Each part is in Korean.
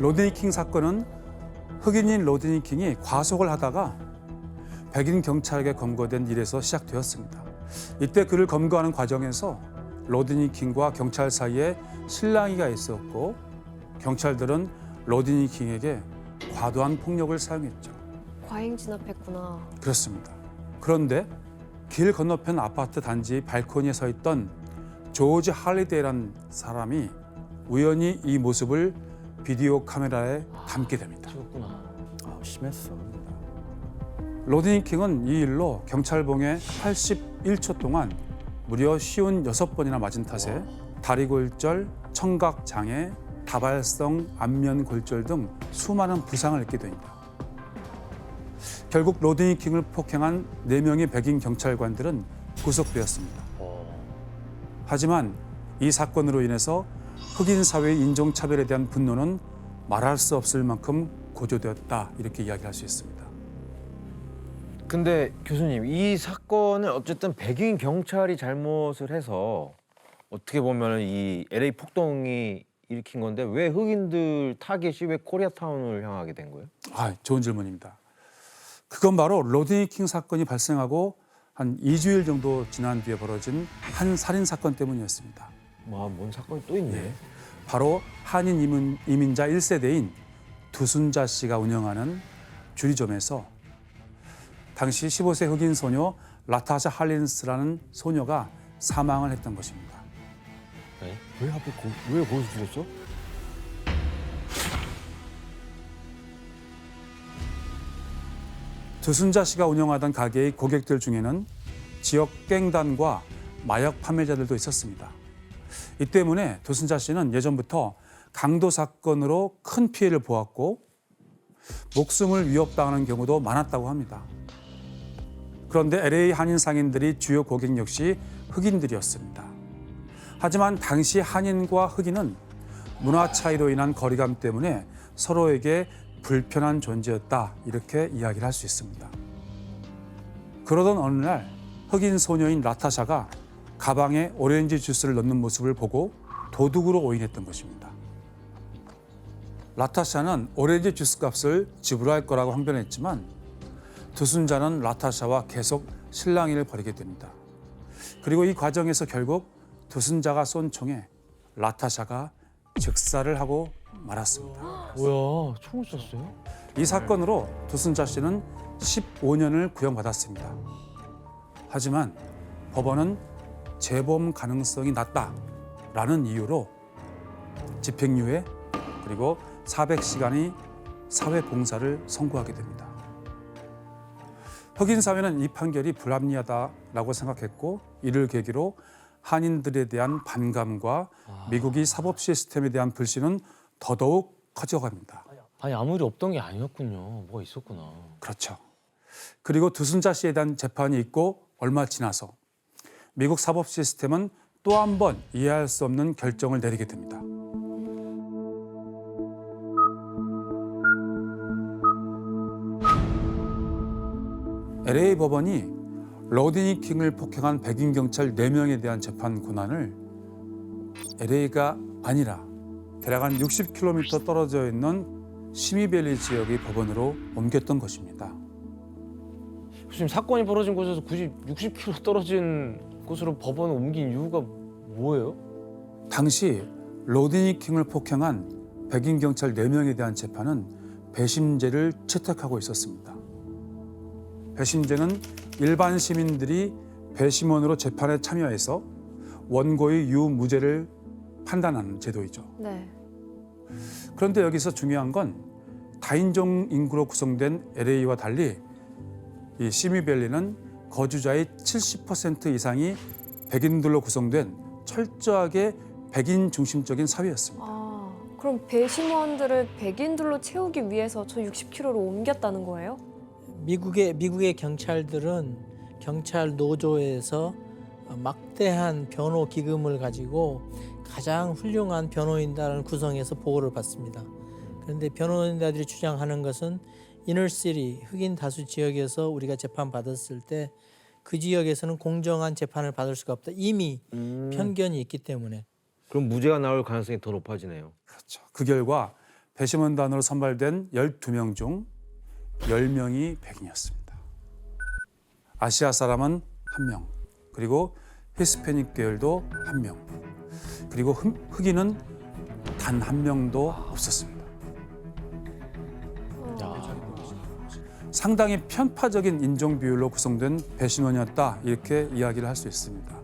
로드니 킹 사건은 흑인인 로드니 킹이 과속을 하다가 백인 경찰에게 검거된 일에서 시작되었습니다. 이때 그를 검거하는 과정에서 로드니 킹과 경찰 사이에 실랑이가 있었고 경찰들은 로드니 킹에게 과도한 폭력을 사용했죠. 과잉 진압했구나. 그렇습니다. 그런데 길 건너편 아파트 단지 발코니에 서 있던 조지 할리데이라는 사람이 우연히 이 모습을 비디오 카메라에 담게 됩니다. 찍었구나. 아, 심했어. 로드니 킹은 이 일로 경찰봉에 81초 동안 무려 56번이나 맞은 탓에 다리골절, 청각장애, 다발성 안면 골절 등 수많은 부상을 입게 됩니다. 결국 로드니 킹을 폭행한 4명의 백인 경찰관들은 구속되었습니다. 하지만 이 사건으로 인해서 흑인 사회의 인종차별에 대한 분노는 말할 수 없을 만큼 고조되었다, 이렇게 이야기할 수 있습니다. 근데 교수님, 이 사건을 어쨌든 백인 경찰이 잘못을 해서 어떻게 보면 이 LA 폭동이 일으킨 건데 왜 흑인들 타겟이 왜 코리아타운을 향하게 된 거예요? 좋은 질문입니다. 그건 바로 로드니 킹 사건이 발생하고 한 2주일 정도 지난 뒤에 벌어진 한 살인 사건 때문이었습니다. 와, 뭔 사건이 또 있네. 바로 한인 이민자 1세대인 두순자 씨가 운영하는 주리점에서 당시 15세 흑인 소녀 라타샤 할린스라는 소녀가 사망을 했던 것입니다. 네? 왜 하필 왜 거기서 죽었어? 두순자 씨가 운영하던 가게의 고객들 중에는 지역 갱단과 마약 판매자들도 있었습니다. 이 때문에 두순자 씨는 예전부터 강도 사건으로 큰 피해를 보았고 목숨을 위협당하는 경우도 많았다고 합니다. 그런데 LA 한인 상인들이 주요 고객 역시 흑인들이었습니다. 하지만 당시 한인과 흑인은 문화 차이로 인한 거리감 때문에 서로에게 불편한 존재였다, 이렇게 이야기를 할 수 있습니다. 그러던 어느 날 흑인 소녀인 라타샤가 가방에 오렌지 주스를 넣는 모습을 보고 도둑으로 오인했던 것입니다. 라타샤는 오렌지 주스 값을 지불할 거라고 항변했지만 두순자는 라타샤와 계속 실랑이를 벌이게 됩니다. 그리고 이 과정에서 결국 두순자가 쏜 총에 라타샤가 즉사를 하고 말았습니다. 뭐야, 총을 쐈어요? 이 사건으로 두순자 씨는 15년을 구형받았습니다. 하지만 법원은 재범 가능성이 낮다라는 이유로 집행유예 그리고 400시간의 사회봉사를 선고하게 됩니다. 흑인 사회는 이 판결이 불합리하다라고 생각했고 이를 계기로 한인들에 대한 반감과 미국의 사법 시스템에 대한 불신은 더더욱 커져갑니다. 아니 아무 일이 없던 게 아니었군요. 뭐가 있었구나. 그렇죠. 그리고 두순자 씨에 대한 재판이 있고 얼마 지나서 미국 사법 시스템은 또 한 번 이해할 수 없는 결정을 내리게 됩니다. LA 법원이 로드니 킹을 폭행한 백인 경찰 4명에 대한 재판 권한을 LA가 아니라 대략 한 60km 떨어져 있는 시미밸리 지역의 법원으로 옮겼던 것입니다. 교수님, 사건이 벌어진 곳에서 굳이 60km 떨어진 곳으로 법원을 옮긴 이유가 뭐예요? 당시 로드니 킹을 폭행한 백인 경찰 4명에 대한 재판은 배심제를 채택하고 있었습니다. 배심제는 일반 시민들이 배심원으로 재판에 참여해서 원고의 유무죄를 판단하는 제도이죠. 네. 그런데 여기서 중요한 건 다인종 인구로 구성된 LA와 달리 이 시미밸리는 거주자의 70% 이상이 백인들로 구성된 철저하게 백인 중심적인 사회였습니다. 그럼 배심원들을 백인들로 채우기 위해서 저 60km로 옮겼다는 거예요? 미국의 경찰들은 경찰 노조에서 막대한 변호 기금을 가지고 가장 훌륭한 변호인단을 구성해서 보호를 받습니다. 그런데 변호인단들이 주장하는 것은 이너시티 흑인 다수 지역에서 우리가 재판받았을 때 그 지역에서는 공정한 재판을 받을 수가 없다. 이미 편견이 있기 때문에. 그럼 무죄가 나올 가능성이 더 높아지네요. 그렇죠. 그 결과 배심원단으로 선발된 12명 중 10명이 백인이었습니다. 아시아 사람은 1명, 그리고 히스패닉 계열도 1명, 그리고 흑인은 단 1명도 없었습니다. 상당히 편파적인 인종 비율로 구성된 배심원이었다, 이렇게 이야기를 할 수 있습니다.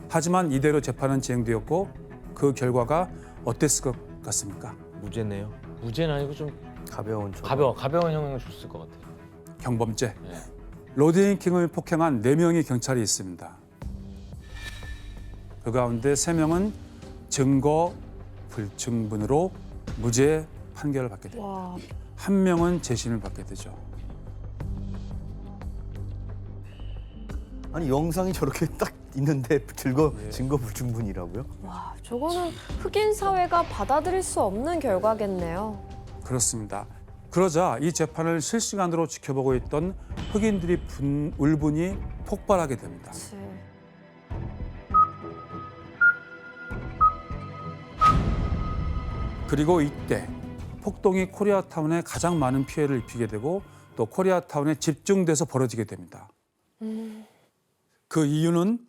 하지만 이대로 재판은 진행되었고 그 결과가 어땠을 것 같습니까? 무죄네요. 무죄는 아니고 좀 가벼운 처벌. 가벼운 형을 줬을 것 같아요. 경범죄. 네. 로드니 킹을 폭행한 4명의 경찰이 있습니다. 그 가운데 3명은 증거 불충분으로 무죄 판결을 받게 됩니다. 와, 1명은 재심을 받게 되죠. 아니 영상이 저렇게 딱 있는데 증거 불충분이라고요? 와, 저거는 흑인 사회가 받아들일 수 없는 결과겠네요. 그렇습니다. 그러자 이 재판을 실시간으로 지켜보고 있던 흑인들이 울분이 폭발하게 됩니다. 그치. 그리고 이때 폭동이 코리아타운에 가장 많은 피해를 입히게 되고 또 코리아타운에 집중돼서 벌어지게 됩니다. 그 이유는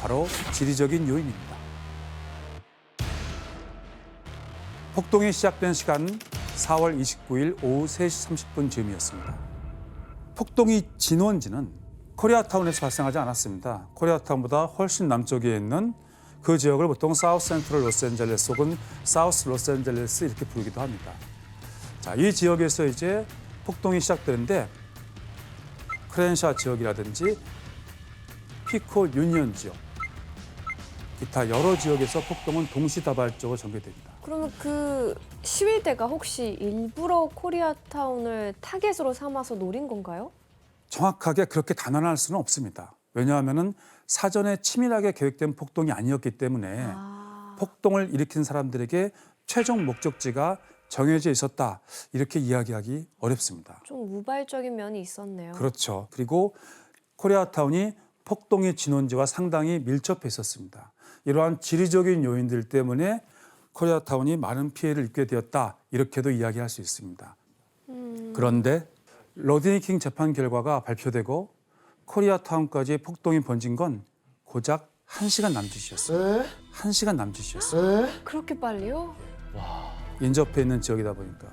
바로 지리적인 요인입니다. 폭동이 시작된 시간 4월 29일 오후 3시 30분 즈음이었습니다. 폭동이 진원지는 코리아타운에서 발생하지 않았습니다. 코리아타운보다 훨씬 남쪽에 있는 그 지역을 보통 사우스 센트럴 로스앤젤레스 혹은 사우스 로스앤젤레스 이렇게 부르기도 합니다. 자, 이 지역에서 이제 폭동이 시작되는데 크렌샤 지역이라든지 피코 유니언 지역, 기타 여러 지역에서 폭동은 동시다발적으로 전개됩니다. 그러면 그 시위대가 혹시 일부러 코리아타운을 타겟으로 삼아서 노린 건가요? 정확하게 그렇게 단언할 수는 없습니다. 왜냐하면 사전에 치밀하게 계획된 폭동이 아니었기 때문에 폭동을 일으킨 사람들에게 최종 목적지가 정해져 있었다, 이렇게 이야기하기 어렵습니다. 좀 우발적인 면이 있었네요. 그렇죠. 그리고 코리아타운이 폭동의 진원지와 상당히 밀접해 있었습니다. 이러한 지리적인 요인들 때문에 코리아타운이 많은 피해를 입게 되었다, 이렇게도 이야기할 수 있습니다. 그런데 로드니 킹 재판 결과가 발표되고 코리아타운까지 폭동이 번진 건 고작 1시간 남짓이었어요. 1시간 남짓이었어요. 그렇게 빨리요? 인접해 있는 지역이다 보니까.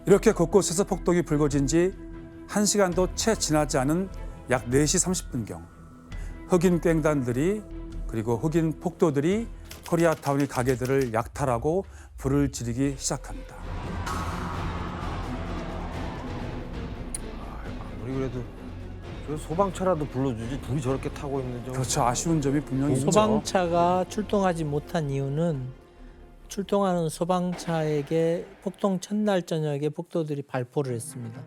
이렇게 곳곳에서 폭동이 불거진 지 1시간도 채 지나지 않은 약 4시 30분경 흑인 갱단들이 그리고 흑인 폭도들이 코리아타운의 가게들을 약탈하고 불을 지르기 시작합니다. 아무리 그래도 저 소방차라도 불러주지 둘이 저렇게 타고 있는 점. 그렇죠. 아쉬운 점이 분명히 있죠. 소방차가 출동하지 못한 이유는 출동하는 소방차에게 폭동 첫날 저녁에 폭도들이 발포를 했습니다.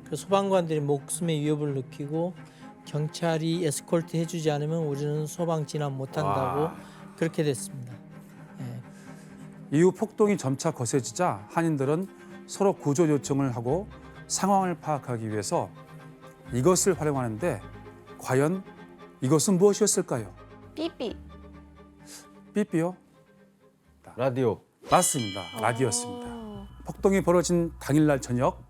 그래서 소방관들이 목숨의 위협을 느끼고 경찰이 에스콜트 해주지 않으면 우리는 소방 진압 못한다고 그렇게 됐습니다. 이후 폭동이 점차 거세지자 한인들은 서로 구조 요청을 하고 상황을 파악하기 위해서 이것을 활용하는데 과연 이것은 무엇이었을까요? 삐삐. 삐삐요? 라디오. 맞습니다. 라디오였습니다. 아, 폭동이 벌어진 당일날 저녁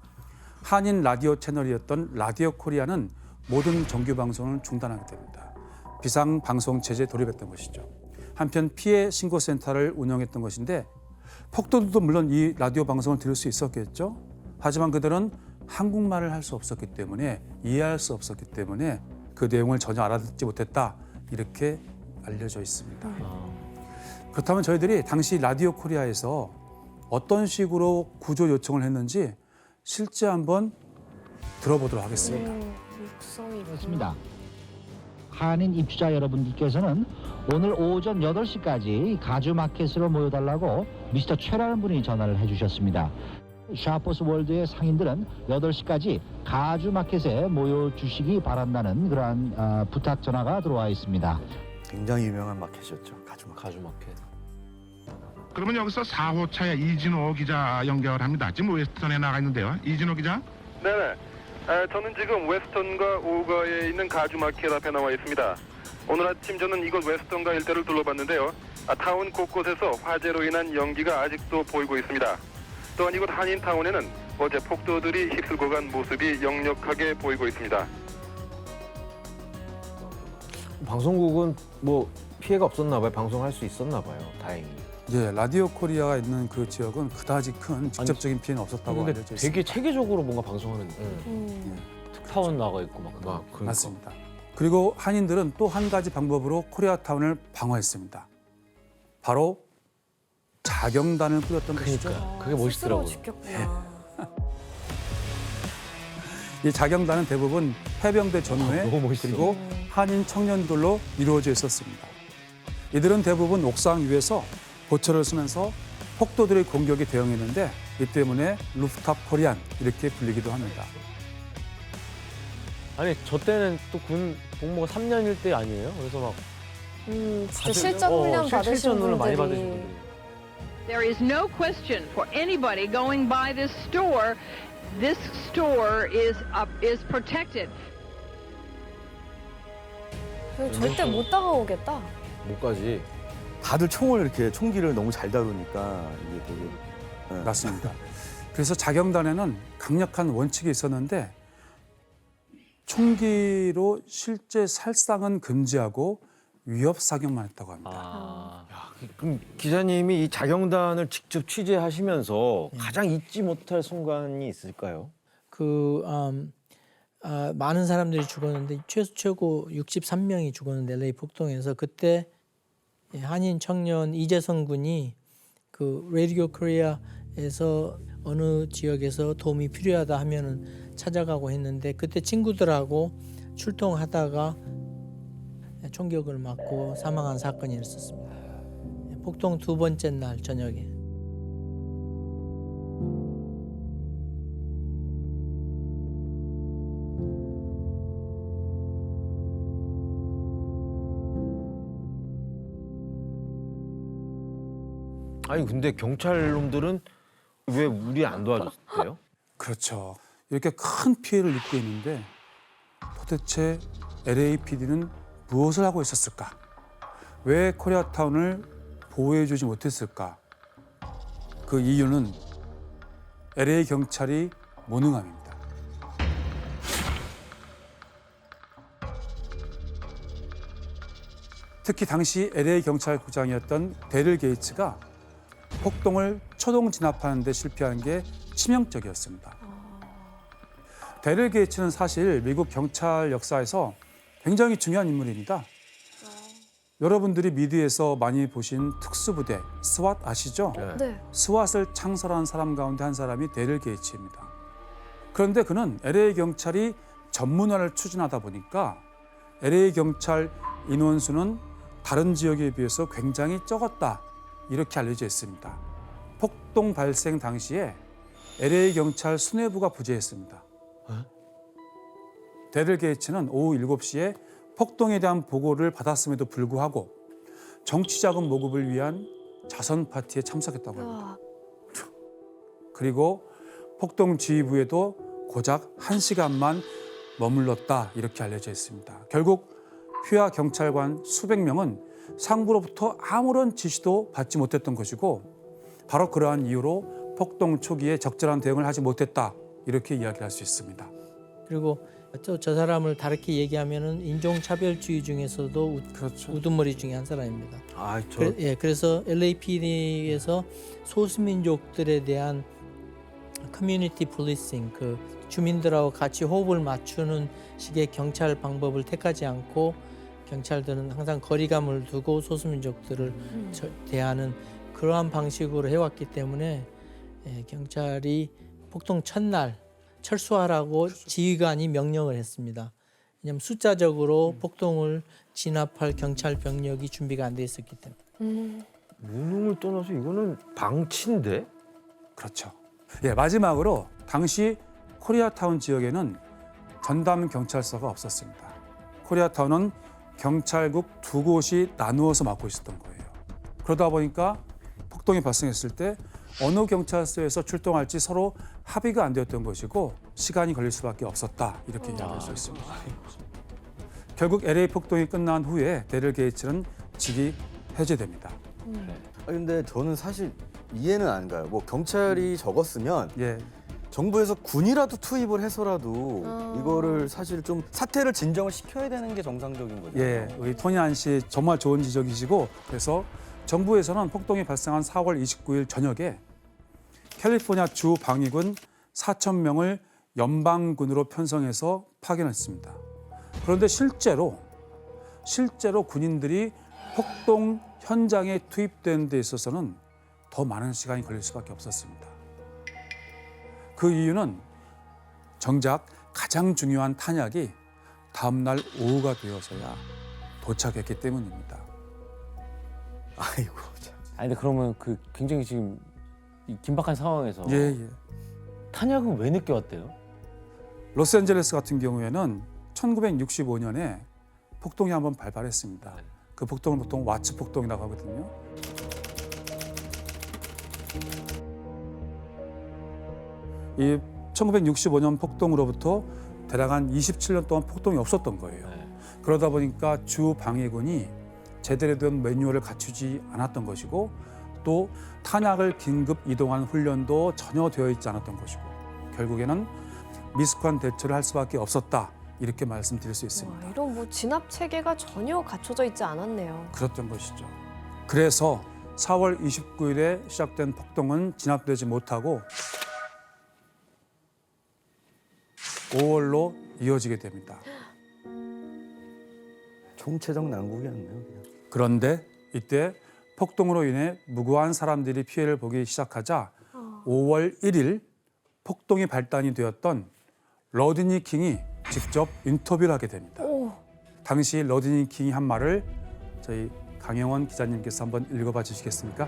한인 라디오 채널이었던 라디오 코리아는 모든 정규 방송을 중단하게 됩니다. 비상 방송 체제에 돌입했던 것이죠. 한편 피해 신고센터를 운영했던 것인데 폭도들도 물론 이 라디오 방송을 들을 수 있었겠죠. 하지만 그들은 한국말을 할 수 없었기 때문에 이해할 수 없었기 때문에 그 내용을 전혀 알아듣지 못했다, 이렇게 알려져 있습니다. 그렇다면 저희들이 당시 라디오 코리아에서 어떤 식으로 구조 요청을 했는지 실제 한번 들어보도록 하겠습니다. 육성이 그렇습니다. 한인 입주자 여러분들께서는 오늘 오전 8시까지 가주마켓으로 모여달라고 미스터 최라는 분이 전화를 해주셨습니다. 샤퍼스 월드의 상인들은 8시까지 가주마켓에 모여주시기 바란다는 그러한 부탁 전화가 들어와 있습니다. 굉장히 유명한 마켓이었죠. 가주마켓. 가주마켓. 그러면 여기서 4호차의 이진호 기자 연결합니다. 지금 웨스턴에 나가 있는데요. 이진호 기자? 네네. 저는 지금 웨스턴과 오거에 있는 가주마켓 앞에 나와 있습니다. 오늘 아침 저는 이곳 웨스턴과 일대를 둘러봤는데요. 타운 곳곳에서 화재로 인한 연기가 아직도 보이고 있습니다. 또한 이곳 한인타운에는 어제 폭도들이 휩쓸고 간 모습이 역력하게 보이고 있습니다. 방송국은 뭐 피해가 없었나 봐요. 방송할 수 있었나 봐요. 다행히. 예, 라디오 코리아가 있는 그 지역은 그다지 큰 직접적인 피해는 없었다고 근데 알려져 되게 있습니다. 체계적으로 뭔가 방송하는 음. 특파원 나가 있고 막. 그러니까. 맞습니다. 그리고 한인들은 또 한 가지 방법으로 코리아타운을 방어했습니다. 바로 자경단을 꾸렸던 것이죠. 그러니까 그게 스스로 멋있더라고요. 지켰구나. 이 자경단은 대부분 해병대 전후에 너무 멋있어. 그리고 한인 청년들로 이루어져 있었습니다. 이들은 대부분 옥상 위에서 보초를 쓰면서 폭도들의 공격에 대응했는데 이 때문에 루프탑 코리안 이렇게 불리기도 합니다. 아니 저 때는 또 군 복무가 3년일 때 아니에요? 그래서 막 진짜 실전 훈련 받으신 실전 훈련 많이 받으신 분들이. 분들이. There is no question for anybody going by this store. This store is protected. 절대 못 다가오겠다. 못까지. 다들 총을 이렇게 총기를 너무 잘 다루니까 이게 되게 네. 맞습니다. 그래서 자경단에는 강력한 원칙이 있었는데 총기로 실제 살상은 금지하고 위협 사격만 했다고 합니다. 그럼 기자님이 이 자경단을 직접 취재하시면서 가장 잊지 못할 순간이 있을까요? 많은 사람들이 죽었는데 최고 63명이 죽었는데 LA 폭동에서 그때 한인 청년 이재성 군이 그 라디오 코리아에서 어느 지역에서 도움이 필요하다 하면은 찾아가고 했는데 그때 친구들하고 출동하다가 총격을 맞고 사망한 사건이 있었습니다. 폭동 두 번째 날 저녁에. 아니 근데 경찰 놈들은 왜 우리 안 도와줬대요? 그렇죠. 이렇게 큰 피해를 입고 있는데 도대체 LAPD는 무엇을 하고 있었을까? 왜 코리아타운을 보호해주지 못했을까? 그 이유는 LA 경찰이 무능함입니다. 특히 당시 LA 경찰국장이었던 데릴 게이츠가 폭동을 초동 진압하는 데 실패한 게 치명적이었습니다. 데릴 게이츠는 사실 미국 경찰 역사에서 굉장히 중요한 인물입니다. 여러분들이 미디어에서 많이 보신 특수부대 스왓 아시죠? 네. 스왓을 창설한 사람 가운데 한 사람이 데릴 게이츠입니다. 그런데 그는 LA 경찰이 전문화를 추진하다 보니까 LA 경찰 인원수는 다른 지역에 비해서 굉장히 적었다. 이렇게 알려져 있습니다. 폭동 발생 당시에 LA 경찰 수뇌부가 부재했습니다. 데릴 게이츠는 오후 7시에 폭동에 대한 보고를 받았음에도 불구하고 정치자금 모금을 위한 자선 파티에 참석했다고 합니다. 그리고 폭동 지휘부에도 고작 1시간만 머물렀다 이렇게 알려져 있습니다. 결국 휘하 경찰관 수백 명은 상부로부터 아무런 지시도 받지 못했던 것이고 바로 그러한 이유로 폭동 초기에 적절한 대응을 하지 못했다 이렇게 이야기를 할 수 있습니다. 그리고 또 저 사람을 다르게 얘기하면은 인종차별주의 중에서도 그렇죠. 우두머리 중에 한 사람입니다. 저 그래서 LAPD에서 소수민족들에 대한 커뮤니티 폴리싱, 그 주민들하고 같이 호흡을 맞추는 식의 경찰 방법을 택하지 않고 경찰들은 항상 거리감을 두고 소수민족들을 대하는 그러한 방식으로 해왔기 때문에 경찰이 폭동 첫날 철수하라고 지휘관이 명령을 했습니다. 왜냐하면 숫자적으로 폭동을 진압할 경찰 병력이 준비가 안 돼 있었기 때문에. 무능을 떠나서 이거는 방치인데? 그렇죠. 예, 마지막으로 당시 코리아타운 지역에는 전담 경찰서가 없었습니다. 코리아타운은 경찰국 두 곳이 나누어서 맡고 있었던 거예요. 그러다 보니까 폭동이 발생했을 때 어느 경찰서에서 출동할지 서로 합의가 안 되었던 것이고 시간이 걸릴 수밖에 없었다 이렇게 이야기할 수 있습니다. 결국 LA 폭동이 끝난 후에 데릴 게이츠는 직위 해제됩니다. 근데 저는 사실 이해는 안 가요. 뭐 경찰이 적었으면 예, 정부에서 군이라도 투입을 해서라도 아. 이거를 사실 좀 사태를 진정을 시켜야 되는 게 정상적인 거죠. 예, 우리 토니안 씨 정말 좋은 지적이시고 그래서 정부에서는 폭동이 발생한 4월 29일 저녁에 캘리포니아 주 방위군 4,000명을 연방군으로 편성해서 파견했습니다. 그런데 실제로 군인들이 폭동 현장에 투입되는 데 있어서는 더 많은 시간이 걸릴 수밖에 없었습니다. 그 이유는 정작 가장 중요한 탄약이 다음 날 오후가 되어서야 도착했기 때문입니다. 아이고 참. 아니 근데 그러면 그 굉장히 지금 이 긴박한 상황에서 예. 탄약은 왜 늦게 왔대요? 로스앤젤레스 같은 경우에는 1965년에 폭동이 한번 발발했습니다. 그 폭동을 보통 와츠 폭동이라고 하거든요. 이 1965년 폭동으로부터 대략 한 27년 동안 폭동이 없었던 거예요. 그러다 보니까 주 방위군이 제대로 된 매뉴얼을 갖추지 않았던 것이고 또 탄약을 긴급 이동하는 훈련도 전혀 되어 있지 않았던 것이고 결국에는 미숙한 대처를 할 수밖에 없었다 이렇게 말씀드릴 수 있습니다. 와, 이런 뭐 진압 체계가 전혀 갖춰져 있지 않았네요. 그랬던 것이죠. 그래서 4월 29일에 시작된 폭동은 진압되지 못하고 5월로 이어지게 됩니다. 총체적 난국이었네요. 그냥. 그런데 이때 폭동으로 인해 무고한 사람들이 피해를 보기 시작하자 5월 1일 폭동이 발단이 되었던 러드니 킹이 직접 인터뷰를 하게 됩니다. 오, 당시 러드니 킹이 한 말을 저희 강영원 기자님께서 한번 읽어봐 주시겠습니까?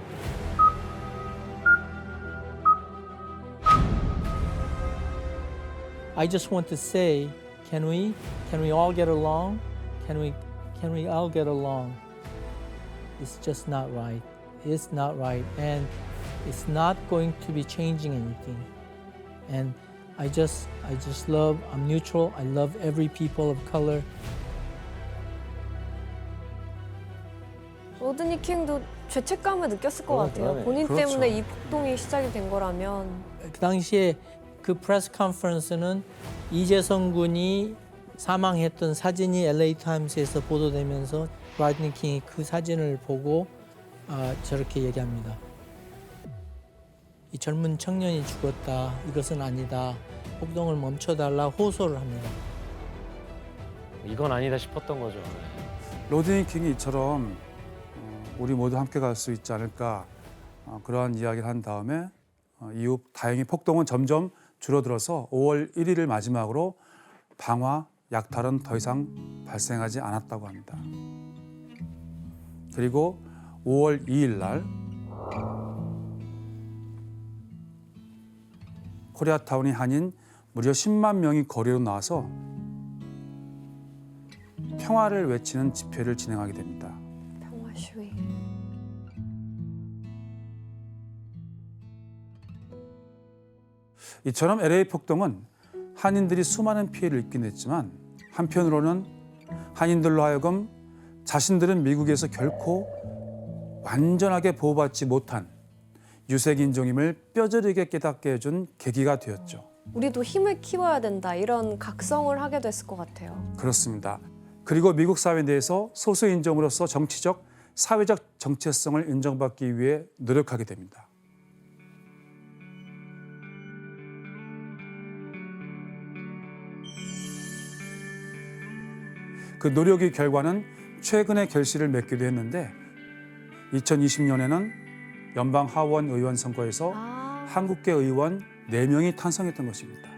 I just want to say, can we all get along? Can we all get along? It's just not right. It's not right, and it's not going to be changing anything. And I just love. I'm neutral. I love every people of color. 로드니 킹도 죄책감을 느꼈을 것 같아요. 그러네. 본인 그렇죠. 때문에 이 폭동이 시작이 된 거라면. 그 당시에 그 프레스 컨퍼런스는 이재성 군이 사망했던 사진이 LA 타임스에서 보도되면서 로드니 킹이 그 사진을 보고 저렇게 얘기합니다. 이 젊은 청년이 죽었다. 이것은 아니다. 폭동을 멈춰달라 호소를 합니다. 이건 아니다 싶었던 거죠. 로드니 킹이 이처럼 우리 모두 함께 갈 수 있지 않을까 그러한 이야기를 한 다음에 이후 다행히 폭동은 점점 줄어들어서 5월 1일을 마지막으로 방화, 약탈은 더 이상 발생하지 않았다고 합니다. 그리고 5월 2일 날 코리아타운이 아닌 무려 10만 명이 거리로 나와서 평화를 외치는 집회를 진행하게 됩니다. 평화 시위. 이처럼 LA 폭동은 한인들이 수많은 피해를 입긴 했지만 한편으로는 한인들로 하여금 자신들은 미국에서 결코 완전하게 보호받지 못한 유색인종임을 뼈저리게 깨닫게 해준 계기가 되었죠. 우리도 힘을 키워야 된다 이런 각성을 하게 됐을 것 같아요. 그렇습니다. 그리고 미국 사회 내에서 소수인종으로서 정치적, 사회적 정체성을 인정받기 위해 노력하게 됩니다. 그 노력의 결과는 최근에 결실을 맺기도 했는데 2020년에는 연방 하원 의원 선거에서 한국계 의원 4명이 탄생했던 것입니다.